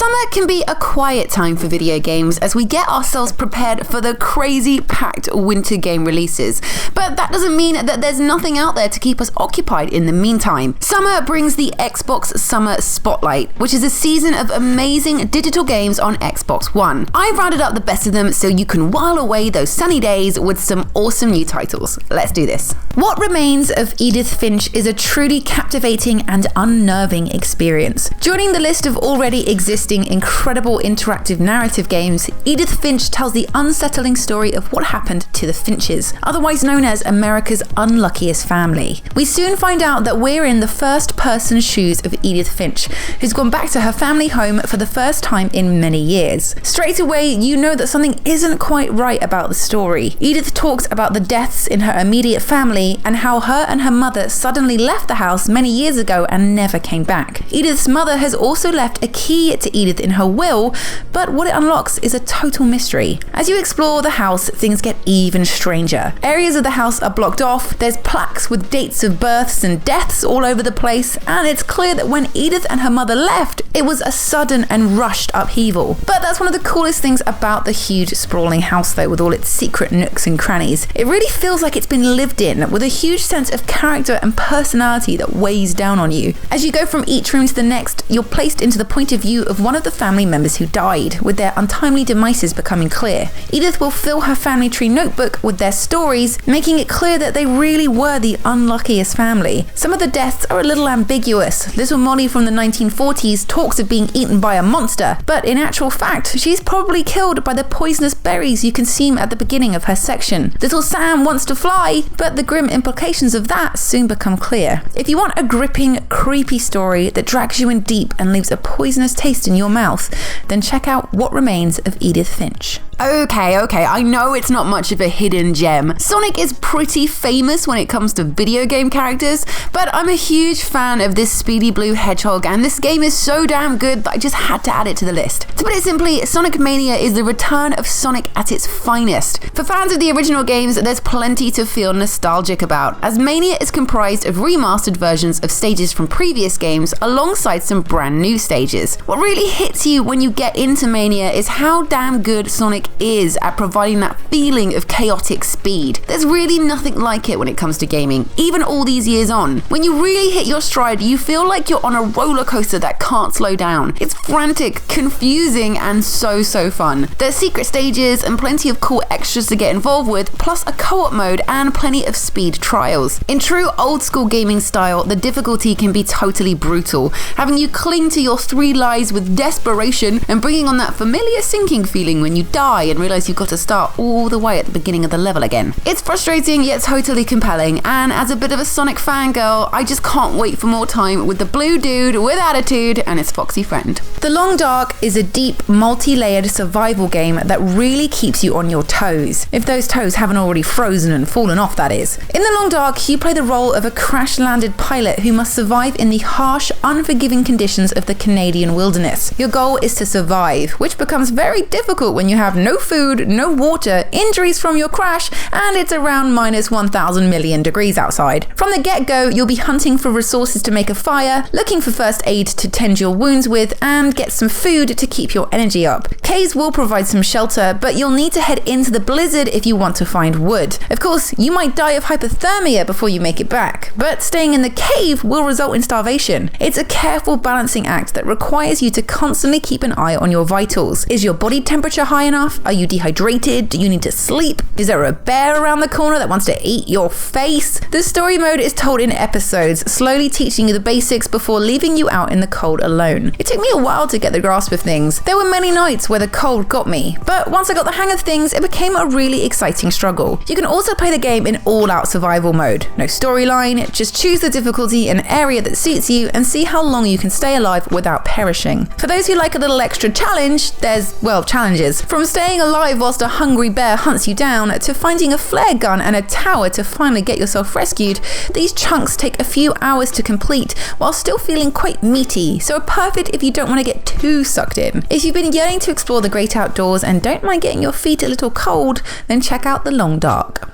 Summer can be a quiet time for video games as we get ourselves prepared for the crazy packed winter game releases. But that doesn't mean that there's nothing out there to keep us occupied in the meantime. Summer brings the Xbox Summer Spotlight, which is a season of amazing digital games on Xbox One. I've rounded up the best of them so you can while away those sunny days with some awesome new titles. Let's do this. What Remains of Edith Finch is a truly captivating and unnerving experience. Joining the list of already existing incredible interactive narrative games, Edith Finch tells the unsettling story of what happened to the Finches, otherwise known as America's unluckiest family. We soon find out that we're in the first-person shoes of Edith Finch, who's gone back to her family home for the first time in many years. Straight away, you know that something isn't quite right about the story. Edith talks about the deaths in her immediate family and how her and her mother suddenly left the house many years ago and never came back. Edith's mother has also left a key to Edith in her will, but what it unlocks is a total mystery. As you explore the house, things get even stranger. Areas of the house are blocked off, there's plaques with dates of births and deaths all over the place, and it's clear that when Edith and her mother left, it was a sudden and rushed upheaval. But that's one of the coolest things about the huge sprawling house though, with all its secret nooks and crannies. It really feels like it's been lived in, with a huge sense of character and personality that weighs down on you. As you go from each room to the next, you're placed into the point of view of one of the family members who died, with their untimely demises becoming clear. Edith will fill her family tree notebook with their stories, making it clear that they really were the unluckiest family. Some of the deaths are a little ambiguous. Little Molly from the 1940s talks of being eaten by a monster, but in actual fact, she's probably killed by the poisonous berries you consume at the beginning of her section. Little Sam wants to fly, but the grim implications of that soon become clear. If you want a gripping, creepy story that drags you in deep and leaves a poisonous taste in your mouth, then check out What Remains of Edith Finch. Okay, I know it's not much of a hidden gem. Sonic is pretty famous when it comes to video game characters, but I'm a huge fan of this speedy blue hedgehog, and this game is so damn good that I just had to add it to the list. To put it simply, Sonic Mania is the return of Sonic at its finest. For fans of the original games, there's plenty to feel nostalgic about, as Mania is comprised of remastered versions of stages from previous games alongside some brand new stages. What really hits you when you get into Mania is how damn good Sonic is at providing that feeling of chaotic speed. There's really nothing like it when it comes to gaming, even all these years on. When you really hit your stride, you feel like you're on a roller coaster that can't slow down. It's frantic, confusing, and so fun. There's secret stages and plenty of cool extras to get involved with, plus a co-op mode and plenty of speed trials. In true old school gaming style, the difficulty can be totally brutal, having you cling to your 3 lives with desperation and bringing on that familiar sinking feeling when you die and realize you've got to start all the way at the beginning of the level again. It's frustrating yet totally compelling, and as a bit of a Sonic fangirl, I just can't wait for more time with the blue dude with attitude and his foxy friend. The Long Dark is a deep, multi-layered survival game that really keeps you on your toes. If those toes haven't already frozen and fallen off, that is. In The Long Dark, you play the role of a crash-landed pilot who must survive in the harsh, unforgiving conditions of the Canadian wilderness. Your goal is to survive, which becomes very difficult when you have no food, no water, injuries from your crash, and it's around minus 1,000 million degrees outside. From the get-go, you'll be hunting for resources to make a fire, looking for first aid to tend your wounds with, and get some food to keep your energy up. Caves will provide some shelter, but you'll need to head into the blizzard if you want to find wood. Of course, you might die of hypothermia before you make it back, but staying in the cave will result in starvation. It's a careful balancing act that requires you to constantly keep an eye on your vitals. Is your body temperature high enough? Are you dehydrated? Do you need to sleep? Is there a bear around the corner that wants to eat your face? The story mode is told in episodes, slowly teaching you the basics before leaving you out in the cold alone. It took me a while to get the grasp of things. There were many nights where the cold got me, but once I got the hang of things, it became a really exciting struggle. You can also play the game in all-out survival mode. No storyline, just choose the difficulty and area that suits you and see how long you can stay alive without perishing. For those who like a little extra challenge, there's, well, challenges. From staying alive whilst a hungry bear hunts you down, to finding a flare gun and a tower to finally get yourself rescued, these chunks take a few hours to complete while still feeling quite meaty, so are perfect if you don't want to get too sucked in. If you've been yearning to explore the great outdoors and don't mind getting your feet a little cold, then check out The Long Dark.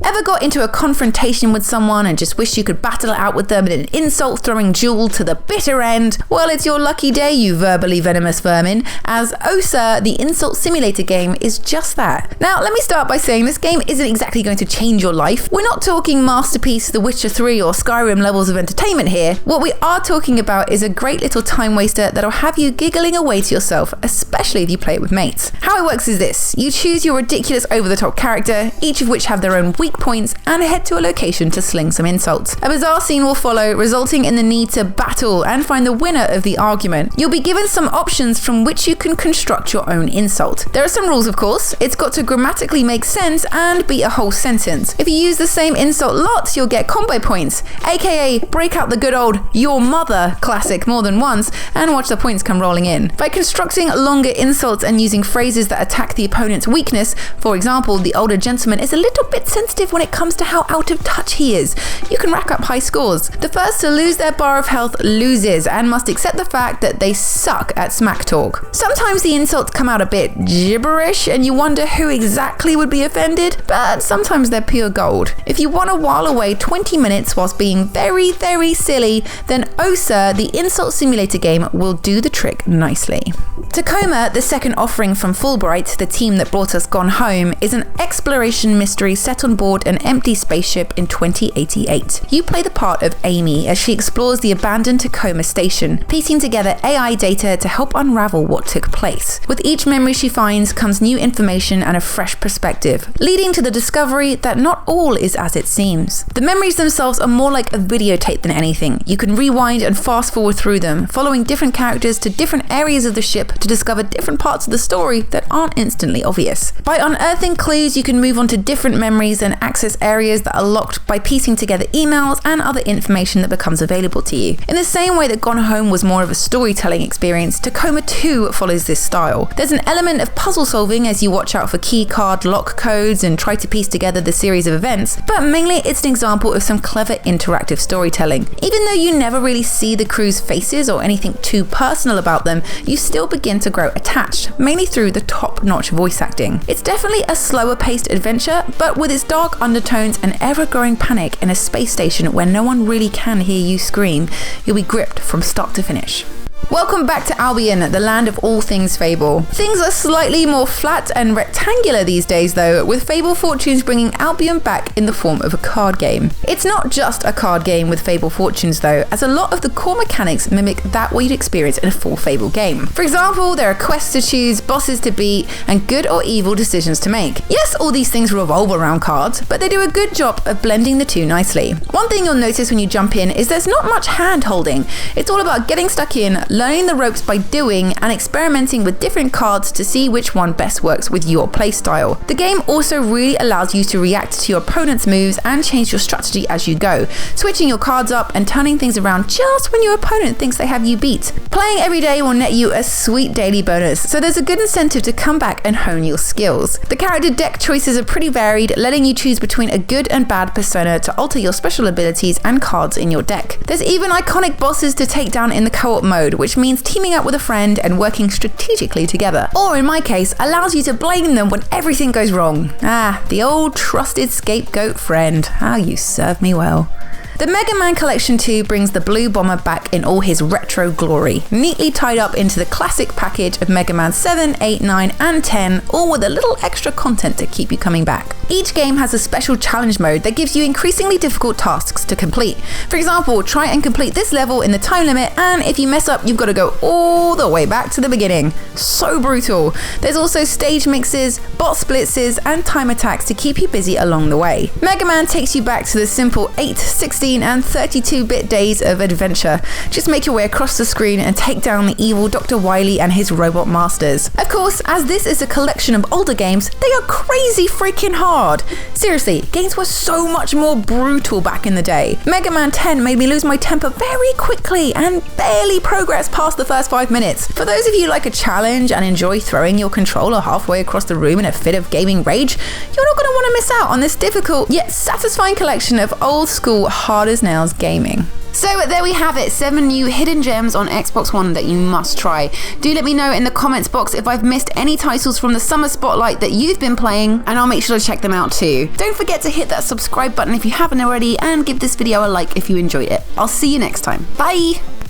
Ever got into a confrontation with someone and just wish you could battle it out with them in an insult-throwing duel to the bitter end? Well, it's your lucky day, you verbally venomous vermin, as Osa, the insult simulator game, is just that. Now, let me start by saying this game isn't exactly going to change your life. We're not talking masterpiece The Witcher 3 or Skyrim levels of entertainment here. What we are talking about is a great little time waster that'll have you giggling away to yourself, especially if you play it with mates. How it works is this: you choose your ridiculous over-the-top character, each of which have their own weak points, and head to a location to sling some insults. A bizarre scene will follow, resulting in the need to battle and find the winner of the argument. You'll be given some options from which you can construct your own insult. There are some rules, of course. It's got to grammatically make sense and be a whole sentence. If you use the same insult lots, you'll get combo points, aka break out the good old "your mother" classic more than once and watch the points come rolling in. By constructing longer insults and using phrases that attack the opponent's weakness, for example, the older gentleman is a little bit sensitive when it comes to how out of touch he is, you can rack up high scores. The first to lose their bar of health loses and must accept the fact that they suck at smack talk. Sometimes the insults come out a bit gibberish and you wonder who exactly would be offended, but sometimes they're pure gold. If you want to while away 20 minutes whilst being very, very silly, then Osa, the insult simulator game, will do the trick nicely. Tacoma, the second offering from Fulbright, the team that brought us Gone Home, is an exploration mystery set on board an empty spaceship in 2088. You play the part of Amy as she explores the abandoned Tacoma station, piecing together AI data to help unravel what took place. With each memory she finds comes new information and a fresh perspective, leading to the discovery that not all is as it seems. The memories themselves are more like a videotape than anything. You can rewind and fast forward through them, following different characters to different areas of the ship to discover different parts of the story that aren't instantly obvious. By unearthing clues, you can move on to different memories and access areas that are locked by piecing together emails and other information that becomes available to you. In the same way that Gone Home was more of a storytelling experience, Tacoma II follows this style. There's an element of puzzle solving as you watch out for key card lock codes and try to piece together the series of events, but mainly it's an example of some clever interactive storytelling. Even though you never really see the crew's faces or anything too personal about them, you still begin to grow attached, mainly through the top-notch voice acting. It's definitely a slower-paced adventure, but with its dark undertones and ever-growing panic in a space station where no one really can hear you scream, you'll be gripped from start to finish. Welcome back to Albion, the land of all things Fable. Things are slightly more flat and rectangular these days though, with Fable Fortunes bringing Albion back in the form of a card game. It's not just a card game with Fable Fortunes though, as a lot of the core mechanics mimic that what you'd experience in a full Fable game. For example, there are quests to choose, bosses to beat, and good or evil decisions to make. Yes, all these things revolve around cards, but they do a good job of blending the two nicely. One thing you'll notice when you jump in is there's not much hand holding. It's all about getting stuck in, learning the ropes by doing, and experimenting with different cards to see which one best works with your playstyle. The game also really allows you to react to your opponent's moves and change your strategy as you go, switching your cards up and turning things around just when your opponent thinks they have you beat. Playing every day will net you a sweet daily bonus, so there's a good incentive to come back and hone your skills. The character deck choices are pretty varied, letting you choose between a good and bad persona to alter your special abilities and cards in your deck. There's even iconic bosses to take down in the co-op mode, which means teaming up with a friend and working strategically together. Or in my case, allows you to blame them when everything goes wrong. Ah, the old trusted scapegoat friend. How you serve me well. The Mega Man Collection 2 brings the Blue Bomber back in all his retro glory, neatly tied up into the classic package of Mega Man 7, 8, 9 and 10, all with a little extra content to keep you coming back. Each game has a special challenge mode that gives you increasingly difficult tasks to complete. For example, try and complete this level in the time limit, and if you mess up, you've got to go all the way back to the beginning. So brutal. There's also stage mixes, boss blitzes, and time attacks to keep you busy along the way. Mega Man takes you back to the simple 8, 16, and 32-bit days of adventure. Just make your way across the screen and take down the evil Dr. Wily and his robot masters. Of course, as this is a collection of older games, they are crazy freaking hard. Seriously, games were so much more brutal back in the day. Mega Man 10 made me lose my temper very quickly and barely progress past the first 5 minutes. For those of you who like a challenge and enjoy throwing your controller halfway across the room in a fit of gaming rage, you're not going to want to miss out on this difficult yet satisfying collection of old school hard as nails gaming. So there we have it, 7 new hidden gems on Xbox One that you must try. Do let me know in the comments box if I've missed any titles from the summer spotlight that you've been playing, and I'll make sure to check them out too. Don't forget to hit that subscribe button if you haven't already, and give this video a like if you enjoyed it. I'll see you next time. Bye!